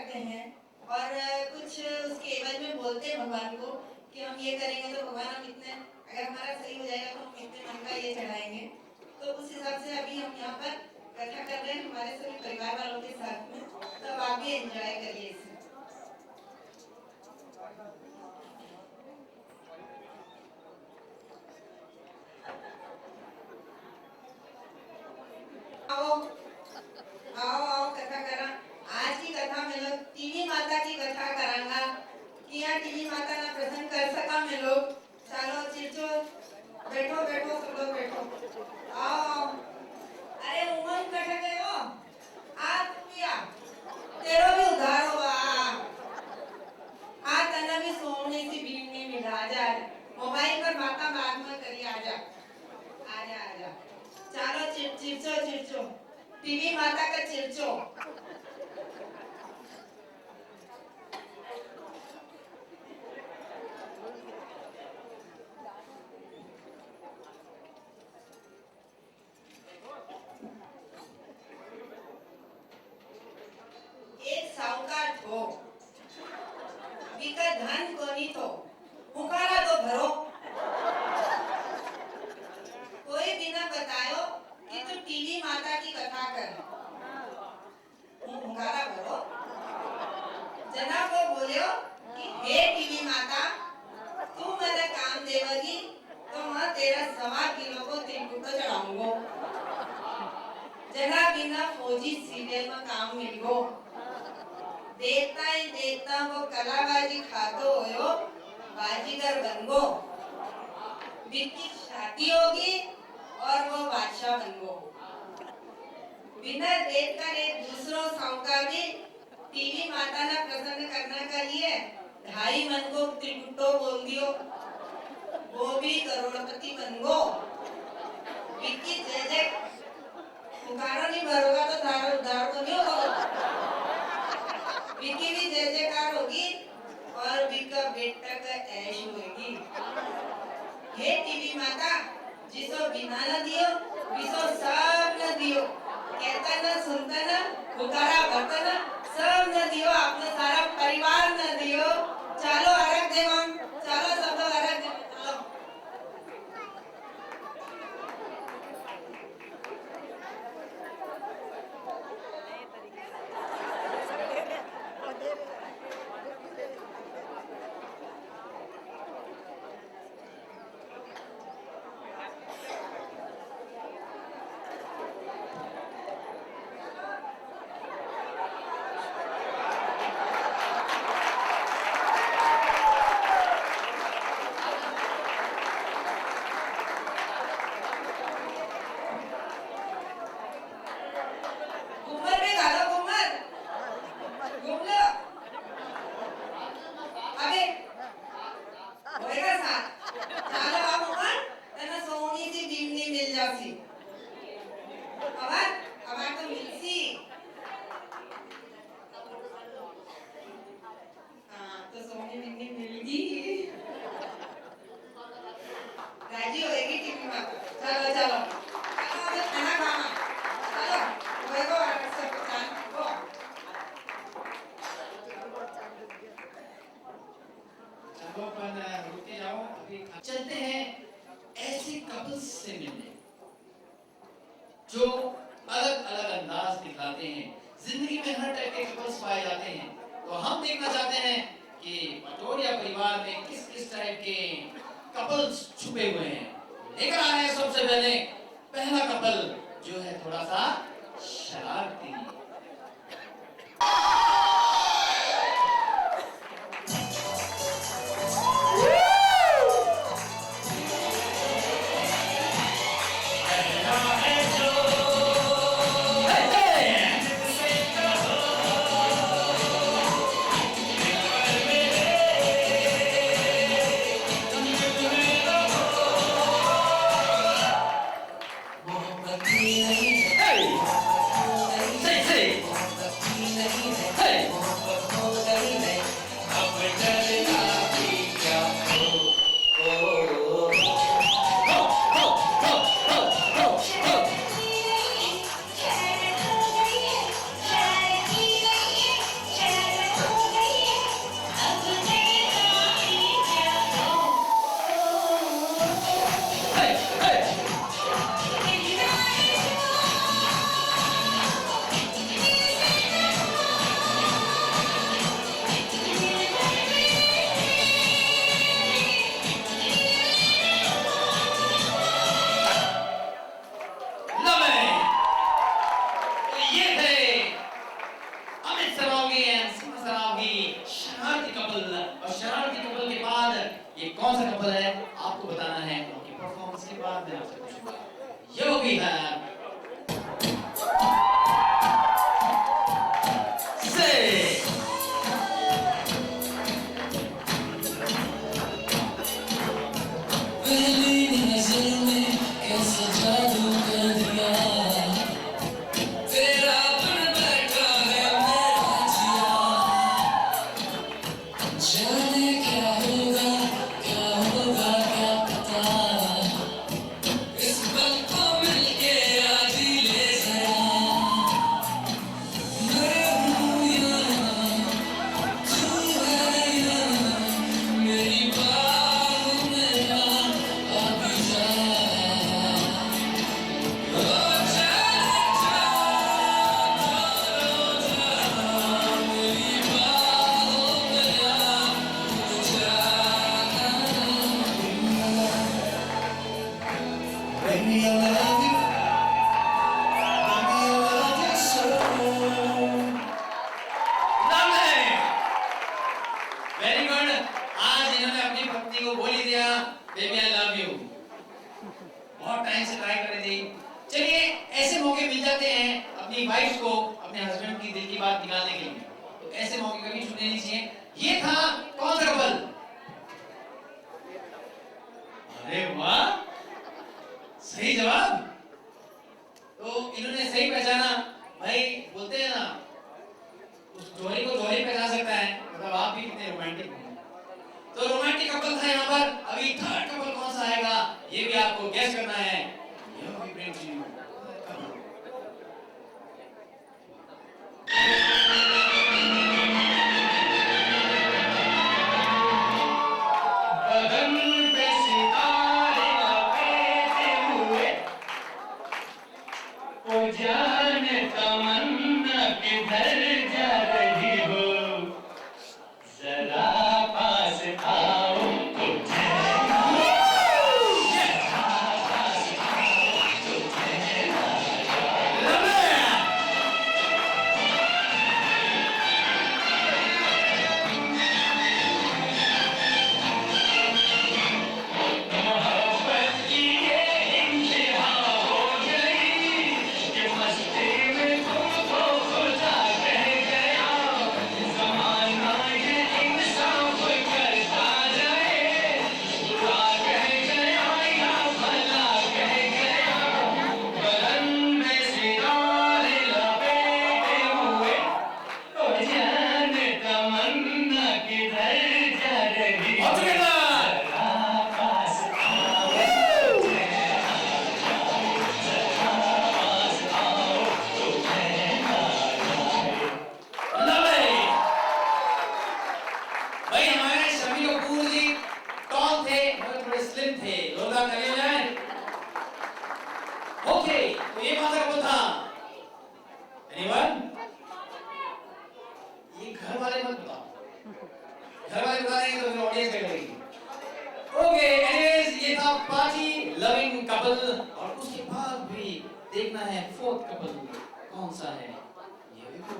करते हैं और कुछ उसके एवज में बोलते हैं भगवान को कि हम ये करेंगे तो भगवान हम इतने, अगर हमारा सही हो जाएगा तो हम इतने मन का ये चढ़ाएंगे। तो उस हिसाब से अभी हम यहाँ पर कथा कर रहे हैं हमारे सभी परिवार वालों के साथ में, तो आप भी एंजॉय करिए इसे। आओ आओ आओ कथा करा। आज की कथा में लोग टीवी माता की कथा करांगा कि यहाँ टीवी माता ना प्रसन्न कर सका में लोग। चलो चिरचो बैठो बैठो सब लोग बैठो। आओ आओ। अरे उमंग कथा गयो आज पिया तेरो भी उधार हो आज तना भी सोने सी भीड़ नहीं मिला। आजा मोबाइल पर बाता बाद में करी। आजा आजा आजा। चलो चिरचो चिरचो टीवी माता का चिरचो। एक साहूकार थो बिका धन कोनी थो हुकारा तो भरो। कोई बिना बतायो कि तू टीवी माता की कथा कर हुकारा भरो। जना को बोलियो कि हे टीवी माता तू मेरे काम देवगी तो मैं तेरा 1.25 किलो को त्रिकुट चढ़ाऊंगो। जना बिना फौजी सीरियल में काम मिलगो। देखता ही देखता वो कलाबाजी खातो होयो बाजीगर बनगो। बिकी शादी होगी और वो बादशाह बनगो। बिना देख कर एक दूसरों साहूकार भी टीवी माता ने प्रसन्न करने के लिए 2.5 मन को त्रिकुटो बोल दियो। वो भी करोड़पति बनगो। बिकी जय जय पुकारो नहीं भरोगा तो धारो उधार तो नहीं होगा। विकी भी जय जयकार होगी और विका बेटा का ऐश होगी। हे टीवी माता जिसो बिना न दियो विसो सब न दियो। कहता न सुनता न पुकारा भरता न सब न दियो। आपने सारा परिवार न दियो। चलो अर्घ देव हम चलो सब लोग अर्घ देव। चलो राजी होएगी टीवी माता। चलो चलो चलो खाना खाना। चलो होएगा सब चांद को। चलो अपन रुके जाओ अभी चलते हैं ऐसे कपल्स से मिलने जो अलग अलग अंदाज दिखाते हैं। जिंदगी में हर टाइप के कपल्स पाए जाते हैं। तो हम देखना चाहते हैं कि पटोरिया परिवार में किस किस टाइप के कपल्स छुपे हुए हैं। लेकर आ रहे हैं सबसे पहला कपल जो है थोड़ा सा शरारती। अपनी वाइफ को अपने हस्बैंड की दिल की बात निकालने के लिए, तो ऐसे मौके कभी छूटने नहीं चाहिए। ये था कौन सा कपल? अरे वाह, सही जवाब। तो इन्होंने सही पहचाना। भाई बोलते हैं ना, उस जोड़ी को जोड़ी पहचान सकता है, मतलब आप भी कितने रोमांटिक हैं। तो रोमांटिक कपल था यहाँ पर। अभी थर्ड कपल कौन सा आएगा ये भी आपको गेस करना है। Here we bring to you third couple. बदन पे सितारे लपेटे हुए, ओ जाने तमन्ना किधर जा रही हो, जरा पास आओ तुझे। ओके, तो ये कौन सा कपल था? एनीवन? ये घर वाले मत बताओ, घर वाले बता देंगे तो फिर ऑडियंस क्या करेगी। ओके, एनीवेज ये था पार्टी लविंग कपल, और उसके बाद भी देखना है फोर्थ कपल कौन सा है। ये देखो,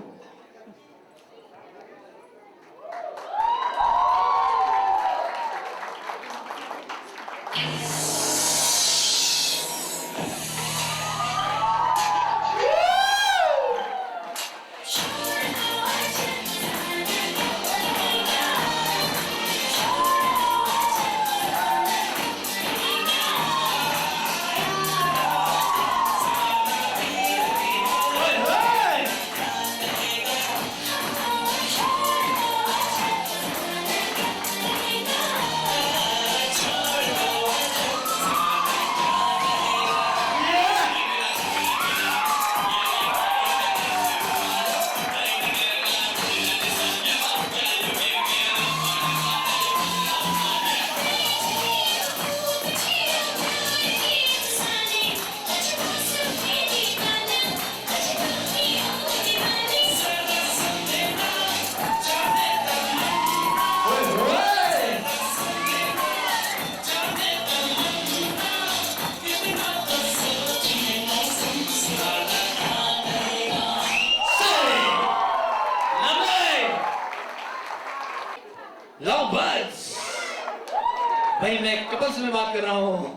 भाई मैं कपल्स में बात कर रहा हूँ।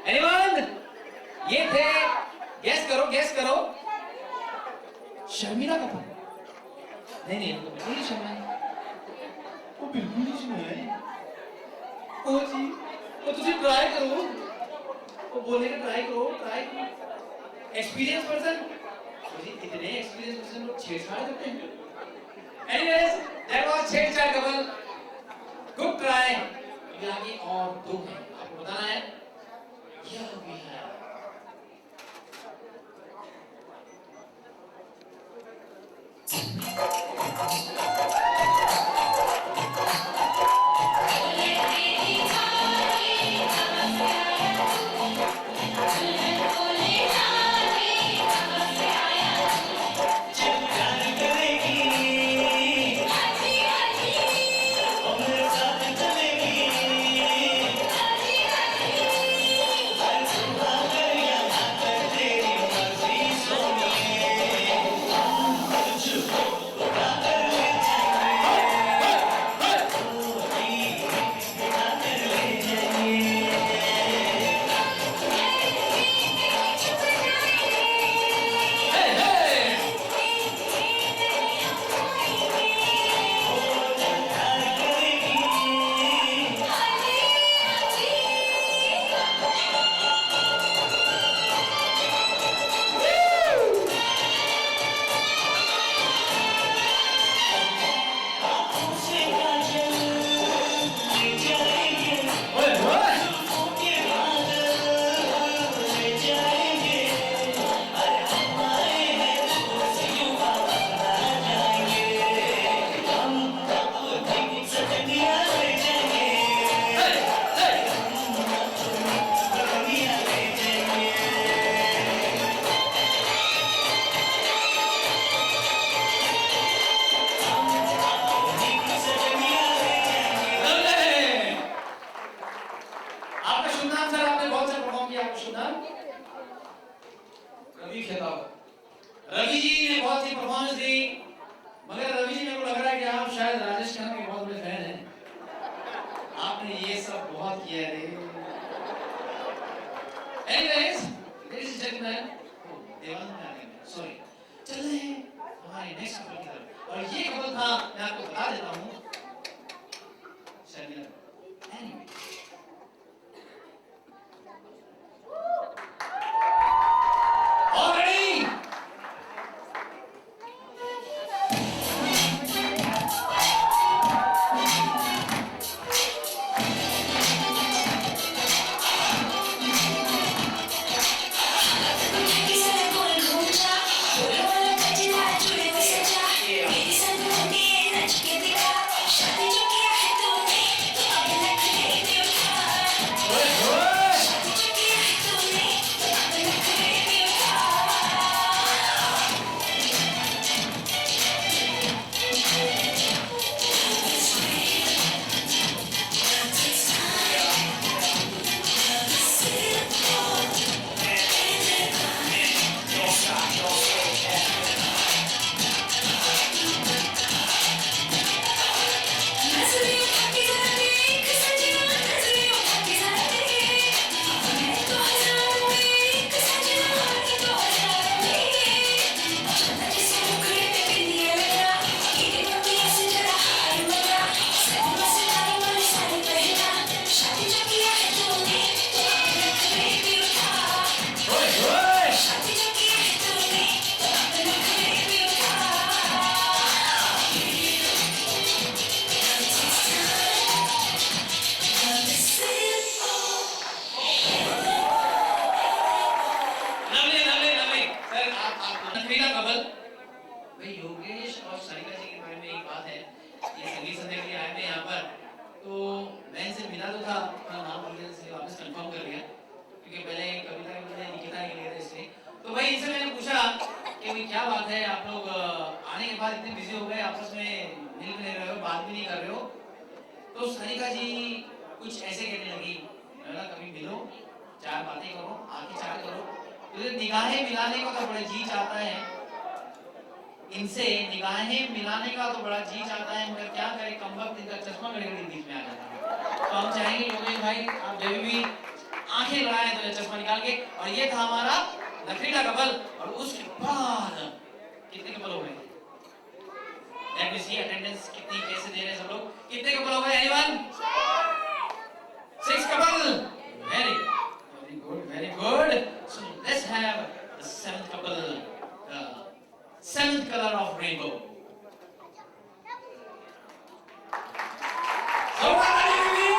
एनीवन? ये थे, गेस करो, शर्मिला कपूर। नहीं, वो बिल्कुल नहीं शर्मा, वो बिल्कुल नहीं शर्मा। ओ जी, वो तुझे ट्राई करो, वो बोलने का ट्राई करो। एक्सपीरियंस पर्सन, इतने एक्सपीरियंस पर्सन लोग छेड़छाड़ करते हैं। एनीवेज, दैट वाज छेड़छाड़ कपल। Good try. आगे और दो हैं, आपको बताना है। यह भी है। रवि जी ने बहुत ही परफॉर्मेंस दी, मगर रवि जी मेरे को लग रहा है कि आप शायद राजेश खन्ना के बहुत बड़े फैन हैं। आपने ये सब बहुत किया रे। Anyways, ladies and gentlemen, Devanand में आ गए मैं, sorry। चल रहे हैं हमारे नेक्स्ट कपल की तरफ, और ये कपल था, मैं आपको बता देता हूँ, शर्मिला। Anyway, already भाई योगेश और सरिता जी के बारे में एक बात है, ये संगीत संध्या के लिए आए थे यहाँ पर, तो मैं इनसे मिला तो था, अपना नाम बोल दिया, इसलिए वापस कंफर्म कर लिया, क्योंकि पहले कविता के बदले निकिता के लिए थे इसलिए। तो भाई इनसे मैंने पूछा कि भाई क्या बात है, आप लोग आने के बाद इतने बिजी हो गए, आपस में मिल भी नहीं रहे हो, बात भी नहीं कर रहे हो। तो सरिता जी कुछ ऐसे कहने लगी, मैंने कभी मिलो, चार बातें करो, आंखें चार करो, तो निगाहें मिलाने को तो बड़ा जी चाहता है, इनसे निगाहें मिलाने का तो बड़ा जी चाहता है, मगर क्या करे, कमबख्त इनका चश्मा घड़ी घड़ी बीच में आ जाता है। तो हम चाहेंगे योगेश भाई आप जब भी आंखें लड़ाएं तो चश्मा निकाल के, और ये था हमारा नखरीला कपल। और उसके बाद कितने कपल हो गए, लेट मी सी अटेंडेंस कितनी कैसे दे रहे हैं सब लोग, कितने कपल हो गए, anyone? 6 couple, very good, very good. So let's have the 7th couple, seventh color of rainbow. So what are you doing?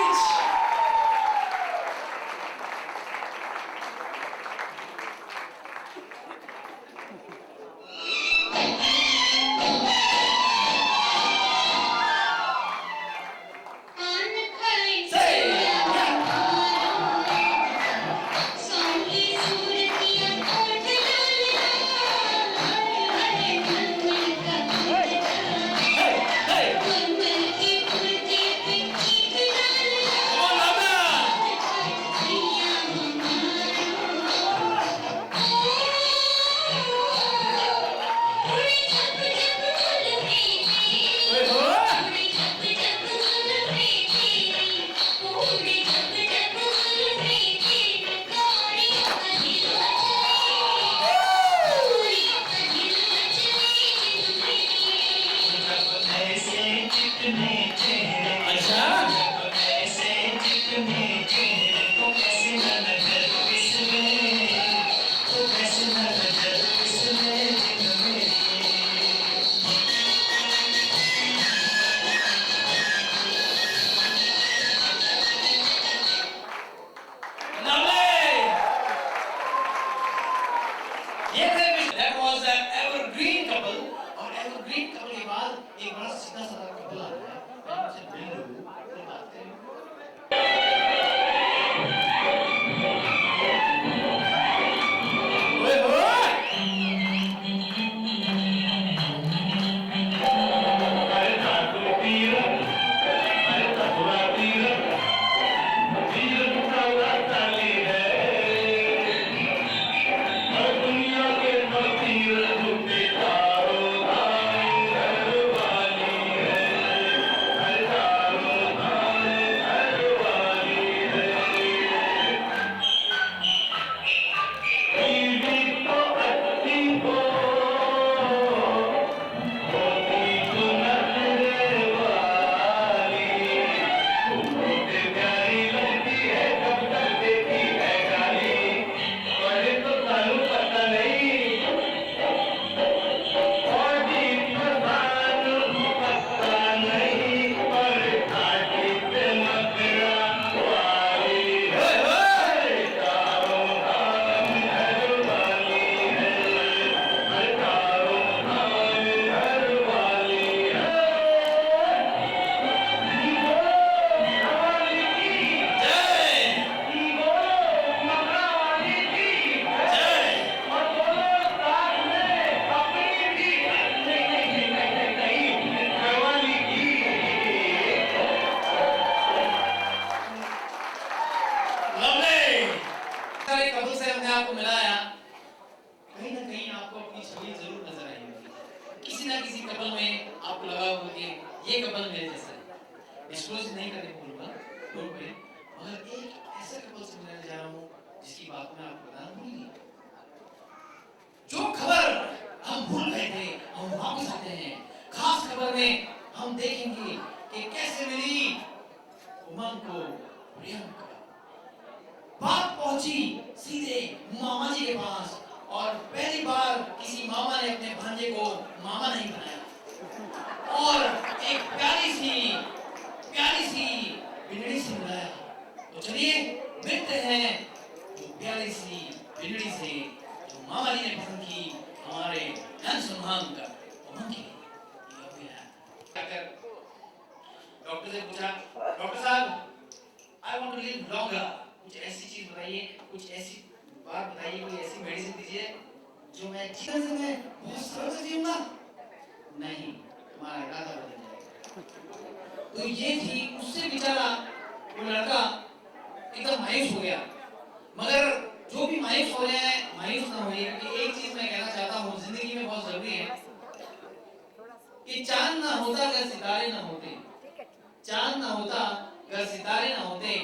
किसी कपल में आपको लगा होगा कि ये कपल मेरे जैसा है, डिस्क्लोज नहीं करने बोलूंगा लोग में, मगर एक ऐसा कपल से मिलने जा रहा हूँ जिसकी बात मैं आपको बताना भूल गई। जो खबर हम भूल गए थे हम वापस आते हैं। खास खबर में हम देखेंगे कि कैसे मिली उमंग को प्रियंका। बात पहुंची सीधे मामा जी के पास और पहली बार किसी मामा ने अपने भांजे को मामा नहीं बनाया और एक प्यारी सी बिजली से मिलाया। तो चलिए मिलते हैं जो प्यारी सी बिजली से जो मामा जी ने पसंद की हमारे उमंग का उमंग की। डॉक्टर से पूछा, डॉक्टर साहब I want to live longer, कुछ ऐसी चीज बताइए, कुछ ऐसी बात बताइए, कोई ऐसी मेडिसिन दीजिए जो मैं जीवन से मैं बहुत सरल से जीऊंगा। नहीं, तुम्हारा इरादा बदल जाएगा। तो ये थी, उससे बेचारा वो लड़का एकदम मायूस हो गया। मगर जो भी मायूस हो रहे हैं मायूस ना होइए, क्योंकि एक चीज मैं कहना चाहता हूँ जिंदगी में बहुत जरूरी है कि चांद ना होता अगर सितारे ना होते, चांद ना होता अगर सितारे ना होते,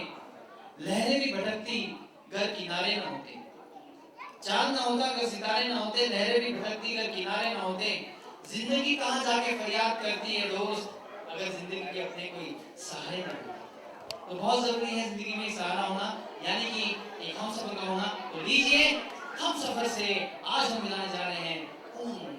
लहरें भी भटकती अगर किनारे ना होते। चांद ना होता अगर सितारे ना होते, लहरें भी भटकती अगर किनारे ना होते। जिंदगी कहाँ जाके फरियाद करती है दोस्त अगर जिंदगी के अपने कोई सहारे ना होते। तो बहुत जरूरी है जिंदगी में सहारा होना, यानी कि एक हम सफर का होना। तो लीजिए हम सफर से आज हम मिलाने जा रहे हैं उम्र।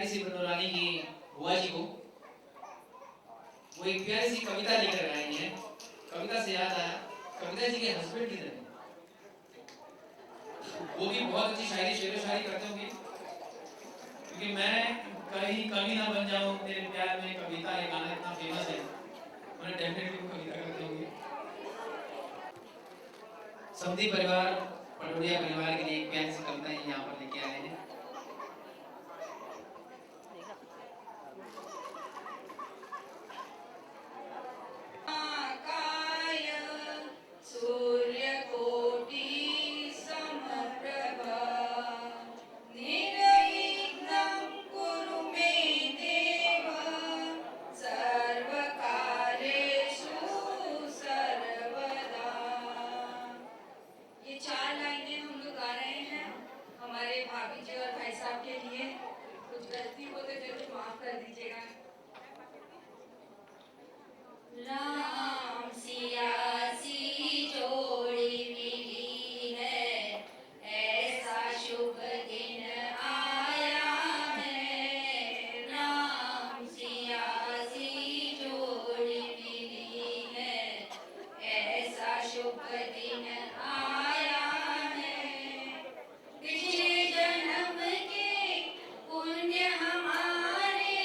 प्यारी सी बनोरानी की बुआ जी को वो एक प्यारी सी कविता लेकर आई हैं। कविता से याद आया, कविता जी के हस्बैंड किधर हैं? वो भी बहुत अच्छी शायरी शेर व शायरी करते होंगे, क्योंकि मैं कहीं कमी ना बन जाऊं तेरे प्यार में, कविता ये गाना इतना फेमस है, उन्हें डेफिनेटली वो कविता करते होंगे। समधी परिवार, पटोरिया परिवार के लिए एक प्यारी सी कविता यहाँ पर लेके आए हैं। महाकाय सूर्यकोटि समप्रभा निर्विघ्नं कुरु मे देव सर्वकार्येषु सर्वदा। ये 4 लाइनें हम लोग गा रहे हैं हमारे भाभी जी और भाई साहब के लिए। कुछ गलती हो तो जरूर माफ कर दीजिएगा। राम सिया सी जोड़ी मिली है, ऐसा शुभ दिन आया है। राम सिया सी जोड़ी मिली है, ऐसा शुभ दिन आया है। पिछले जन्म के पुण्य हमारे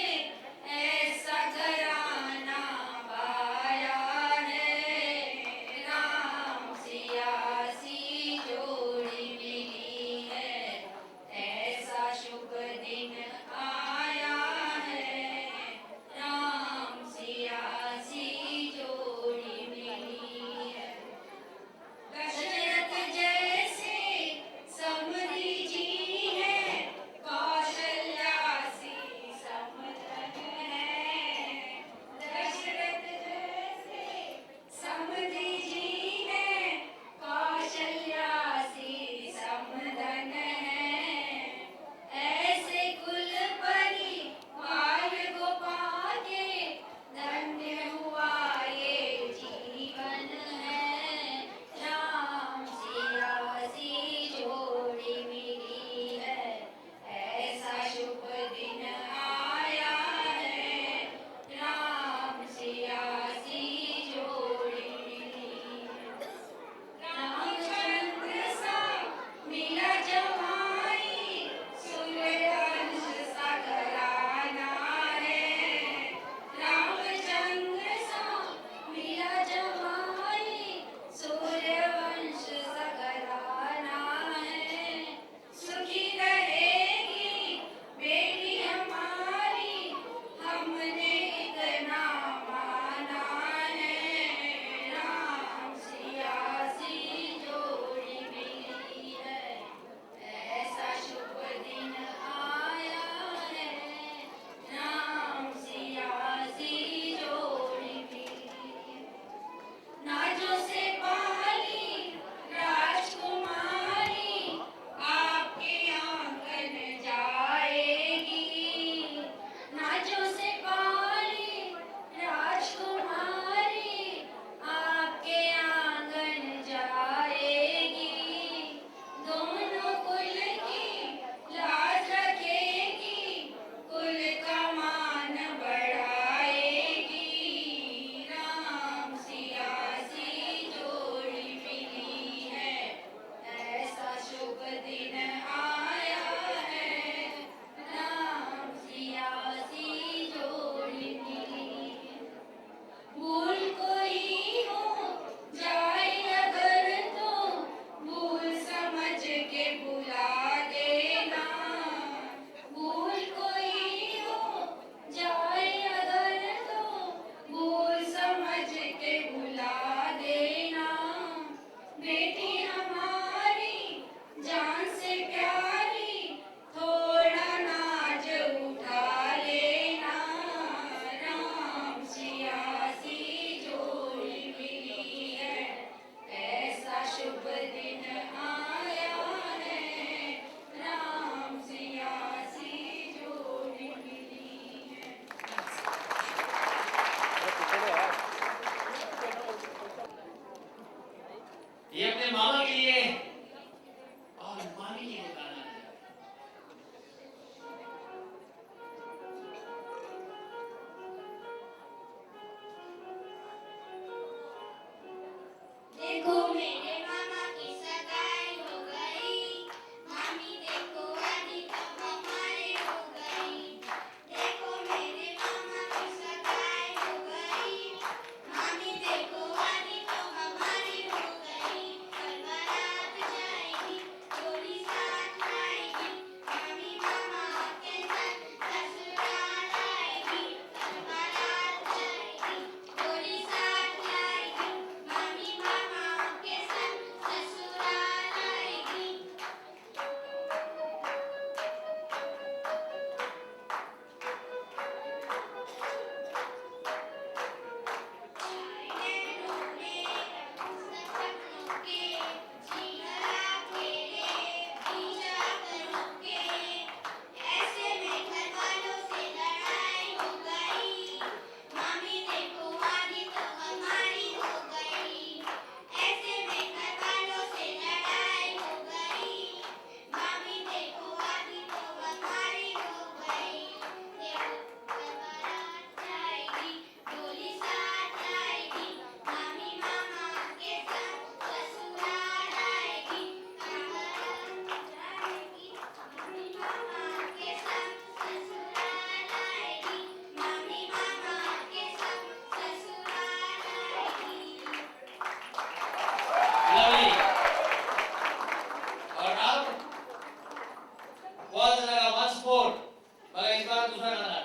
दूसरा गाना गाना।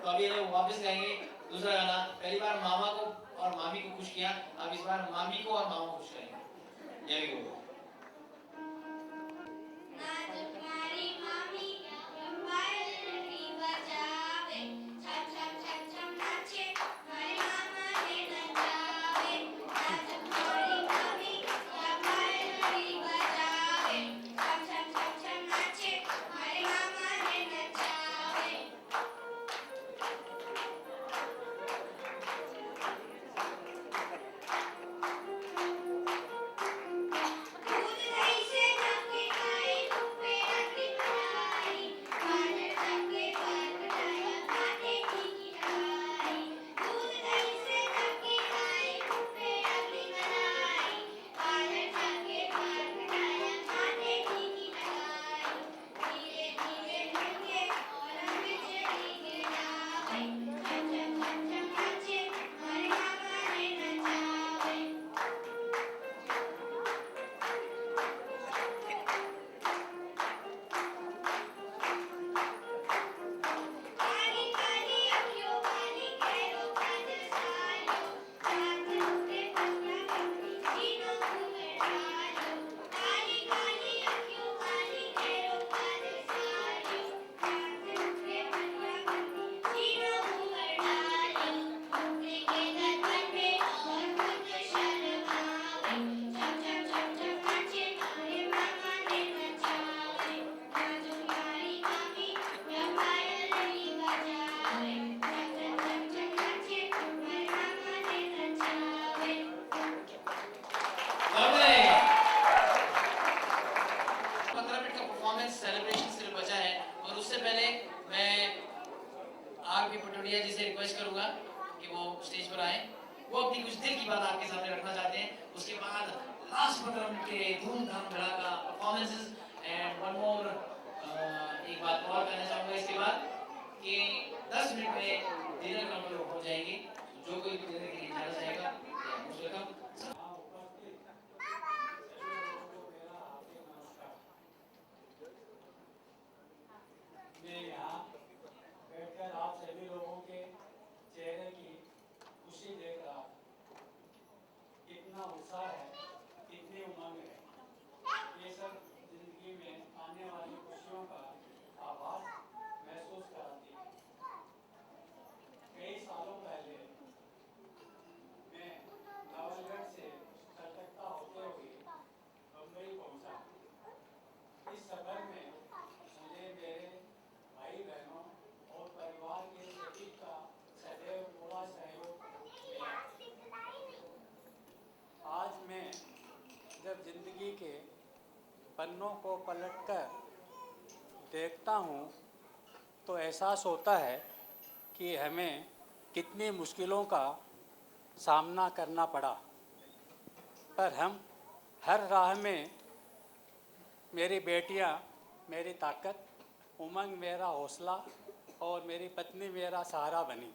तो अभी हम वापस गाएंगे दूसरा गाना। पहली बार मामा को और मामी को खुश किया, अब इस बार मामी को और मामा को खुश करेंगे। जय गुरु। सेलिब्रेशन सिर्फ बचा है, और उससे पहले मैं आर.पी. पटोडिया जी से रिक्वेस्ट करूंगा कि वो स्टेज पर आए। वो अपनी कुछ दिल की बात आपके सामने रखना चाहते हैं। उसके बाद लास्ट 15 मिनट के धूमधाम धड़ाका परफॉर्मेंसेस एंड वन मोर। एक बात और कहना चाहूंगा इसके बाद कि 10 मिनट में डिनर काउंटर हो जाएंगे। जो कोई डिनर के लिए जाना चाहेगा मोस्ट वेलकम। मैं यहाँ बैठकर आप सभी लोगों के चेहरे की खुशी देख रहा हूँ। कितना उत्साह है, कितनी उमंग है। ये सब जिंदगी में आने वाली खुशियों का आभास महसूस कराती है। कई सालों पहले मैं नवलगढ़ से कलकत्ता होते हुए मुंबई पहुँचा। इस सफर में मुझे मेरे भाई बहनों और परिवार के सभी का सदैव पूरा सहयोग मिला। आज मैं जब जिंदगी के पन्नों को पलटकर देखता हूँ तो एहसास होता है कि हमें कितनी मुश्किलों का सामना करना पड़ा, पर हम हर राह में मेरी बेटियाँ मेरी ताकत, उमंग मेरा हौसला और मेरी पत्नी मेरा सहारा बनी।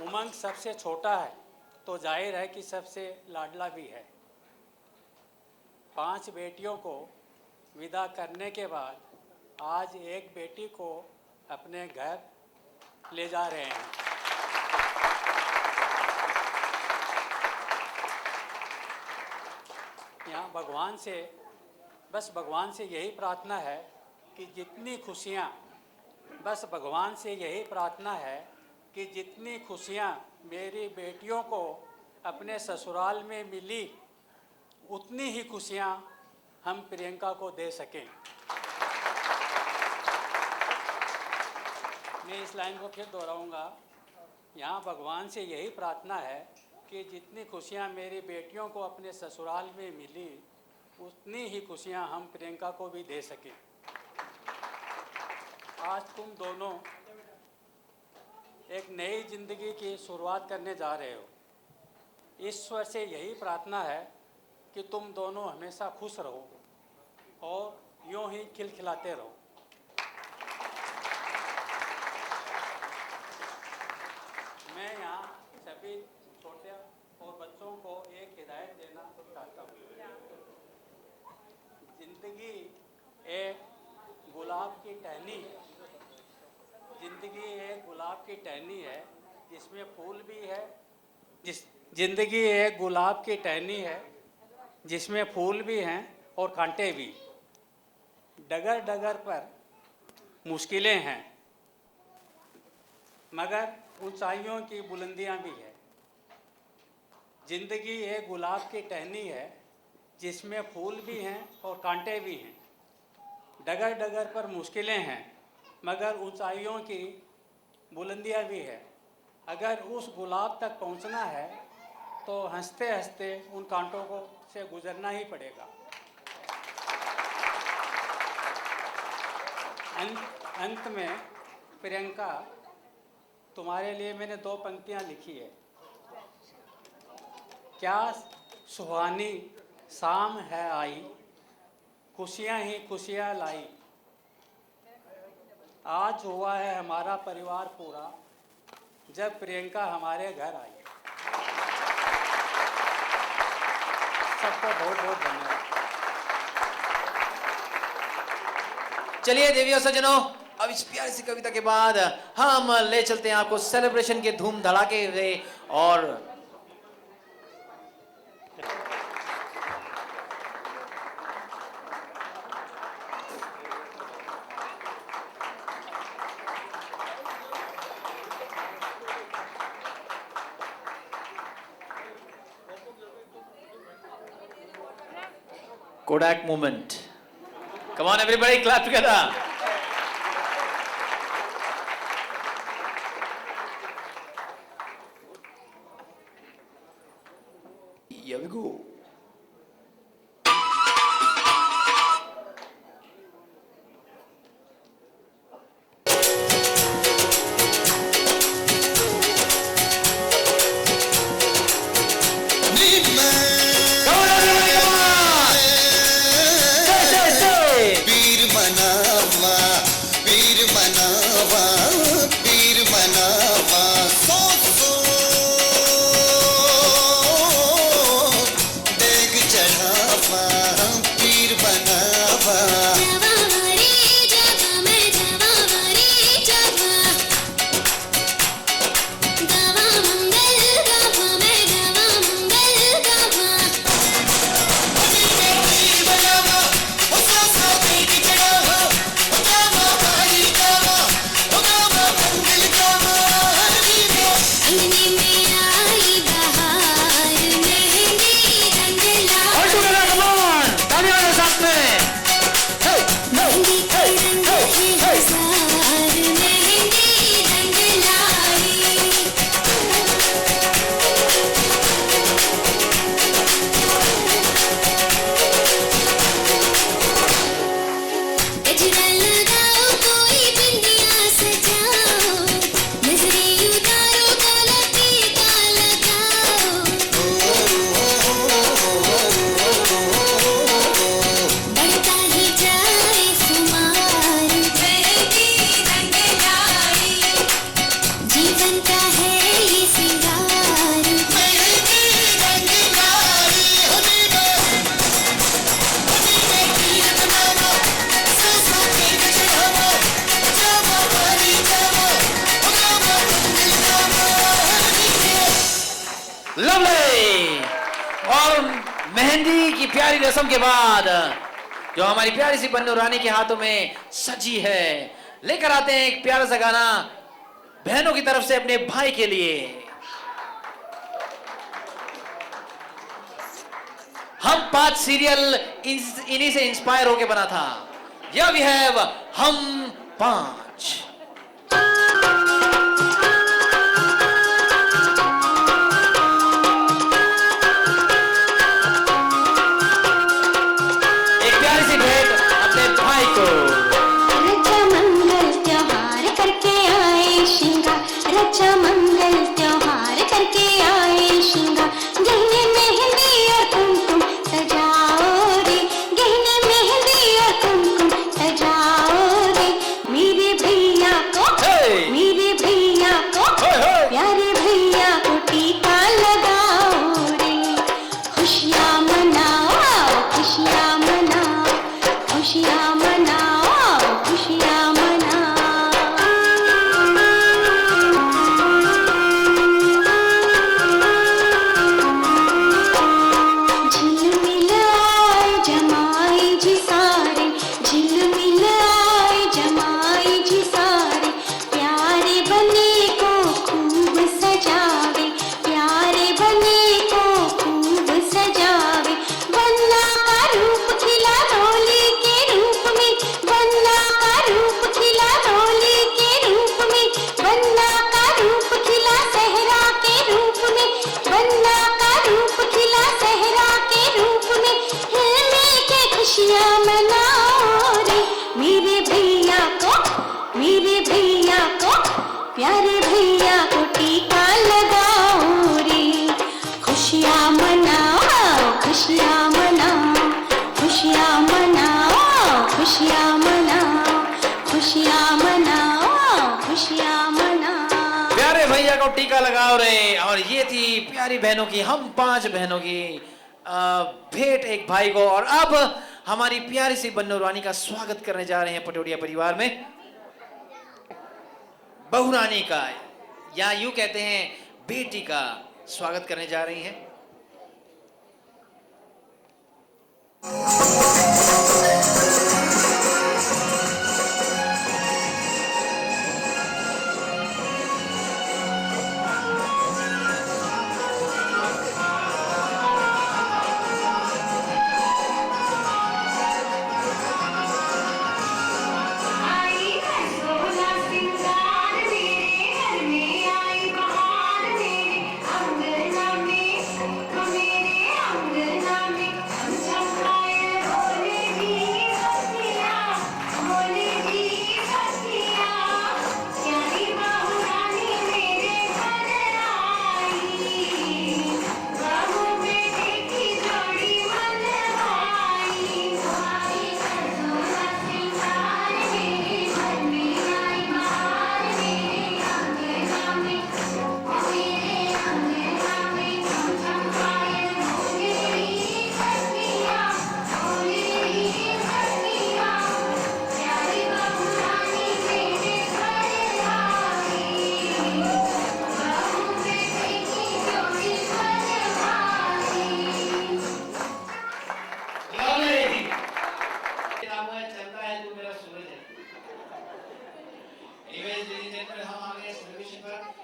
उमंग सबसे छोटा है तो जाहिर है कि सबसे लाडला भी है। 5 बेटियों को विदा करने के बाद आज एक बेटी को अपने घर ले जा रहे हैं। यहाँ भगवान से यही प्रार्थना है कि जितनी खुशियाँ मेरी बेटियों को अपने ससुराल में मिली, उतनी ही खुशियाँ हम प्रियंका को दे सकें। मैं इस लाइन को फिर दोहराऊंगा। यहाँ भगवान से यही प्रार्थना है कि जितनी खुशियाँ मेरी बेटियों को अपने ससुराल में मिली, उतनी ही खुशियाँ हम प्रियंका को भी दे सकें। आज तुम दोनों एक नई ज़िंदगी की शुरुआत करने जा रहे हो। ईश्वर से यही प्रार्थना है कि तुम दोनों हमेशा खुश रहो और यूं ही खिलखिलाते रहो। मैं यहाँ सभी छोटे और बच्चों को एक हिदायत देना चाहता हूँ। एक गुलाब की टहनी है। जिंदगी एक गुलाब की टहनी है जिसमें फूल भी है। जिंदगी एक गुलाब की टहनी है जिसमें फूल भी हैं और कांटे भी। डगर डगर पर मुश्किलें हैं मगर ऊंचाइयों की बुलंदियां भी है। जिंदगी एक गुलाब की टहनी है जिसमें फूल भी हैं और कांटे भी हैं। डगर डगर पर मुश्किलें हैं मगर ऊंचाइयों की बुलंदियां भी है। अगर उस गुलाब तक पहुंचना है तो हंसते हंसते उन कांटों को से गुजरना ही पड़ेगा। अंत में प्रियंका, तुम्हारे लिए मैंने 2 पंक्तियां लिखी है। क्या सुहानी शाम है आई, खुशियां ही खुशियां लाई। आज हुआ है हमारा परिवार पूरा जब प्रियंका हमारे घर आई। सबको बहुत बहुत धन्यवाद। चलिए देवी और सज्जनों, अब इस प्यारी सी कविता के बाद हम ले चलते हैं आपको सेलिब्रेशन के धूम धड़ाके हुए और Kodak moment. Come on, everybody, clap together. Here we go. Lovely. और मेहंदी की प्यारी रस्म के बाद जो हमारी प्यारी सी बन्नू रानी के हाथों में सजी है, लेकर आते हैं एक प्यारा सा गाना बहनों की तरफ से अपने भाई के लिए। हम 5 सीरियल इन्हीं से इंस्पायर होके बना था। या वी हैव हम 5। मेरे भैया खुशियाँ मनाओ रे मेरे भैया को, मेरे भैया को, प्यारे भैया को टीका लगाओ रे। खुशियाँ मनाओ, खुशियाँ मनाओ, खुशियाँ मनाओ, खुशियाँ मनाओ, खुशियाँ मनाओ, खुशियाँ मनाओ। प्यारे भैया को टीका लगाओ रे। और ये थी प्यारी बहनों की, हम 5 बहनों की भेंट एक भाई को। और अब हमारी प्यारी सी बन्नू रानी का स्वागत करने जा रहे हैं पटोडिया परिवार में बहू रानी का, या यूं कहते हैं बेटी का स्वागत करने जा रही हैं।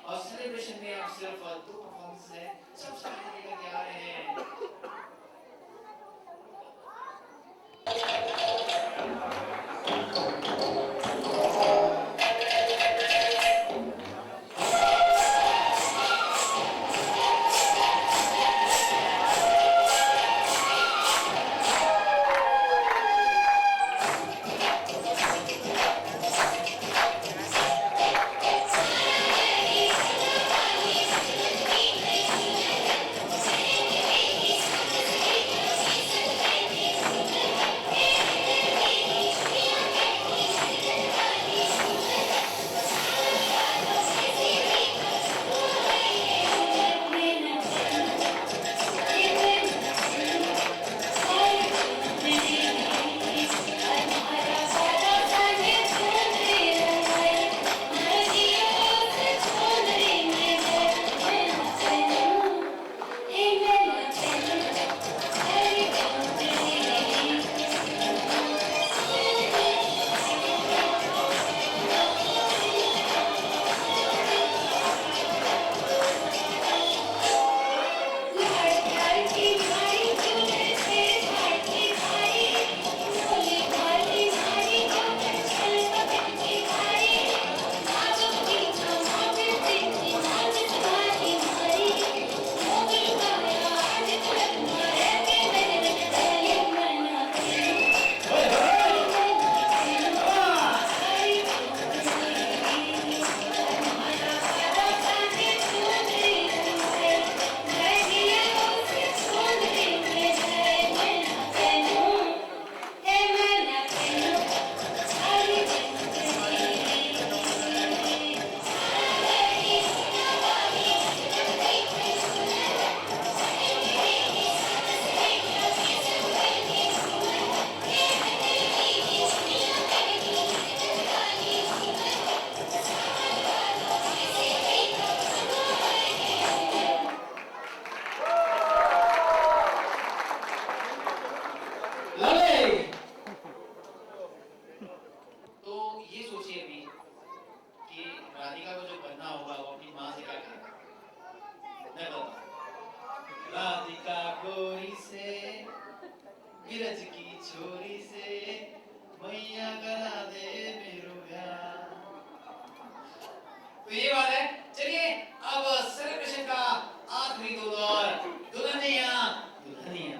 और सेलिब्रेशन में आप सिर्फ 2 परफॉर्मेंस है, सब साथ लेकर के आ रहे हैं। गिरज की छोरी से मैया करा दे मेरो ब्याह। तो ये बात है। चलिए अब सेलिब्रेशन का आखिरी दो दौर, दुल्हनिया दुल्हनिया।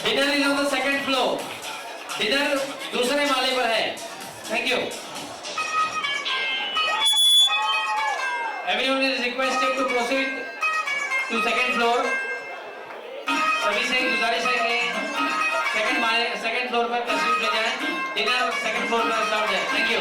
Dinner is on the second floor. Dinner दूसरे माले पर है। Thank you. Everyone is requested to proceed to second floor. सभी से गुजारिश है कि सेकंड फ्लोर पर तशरीफ ले जाएं। डिनर सेकंड फ्लोर पर सर्व है। Thank you.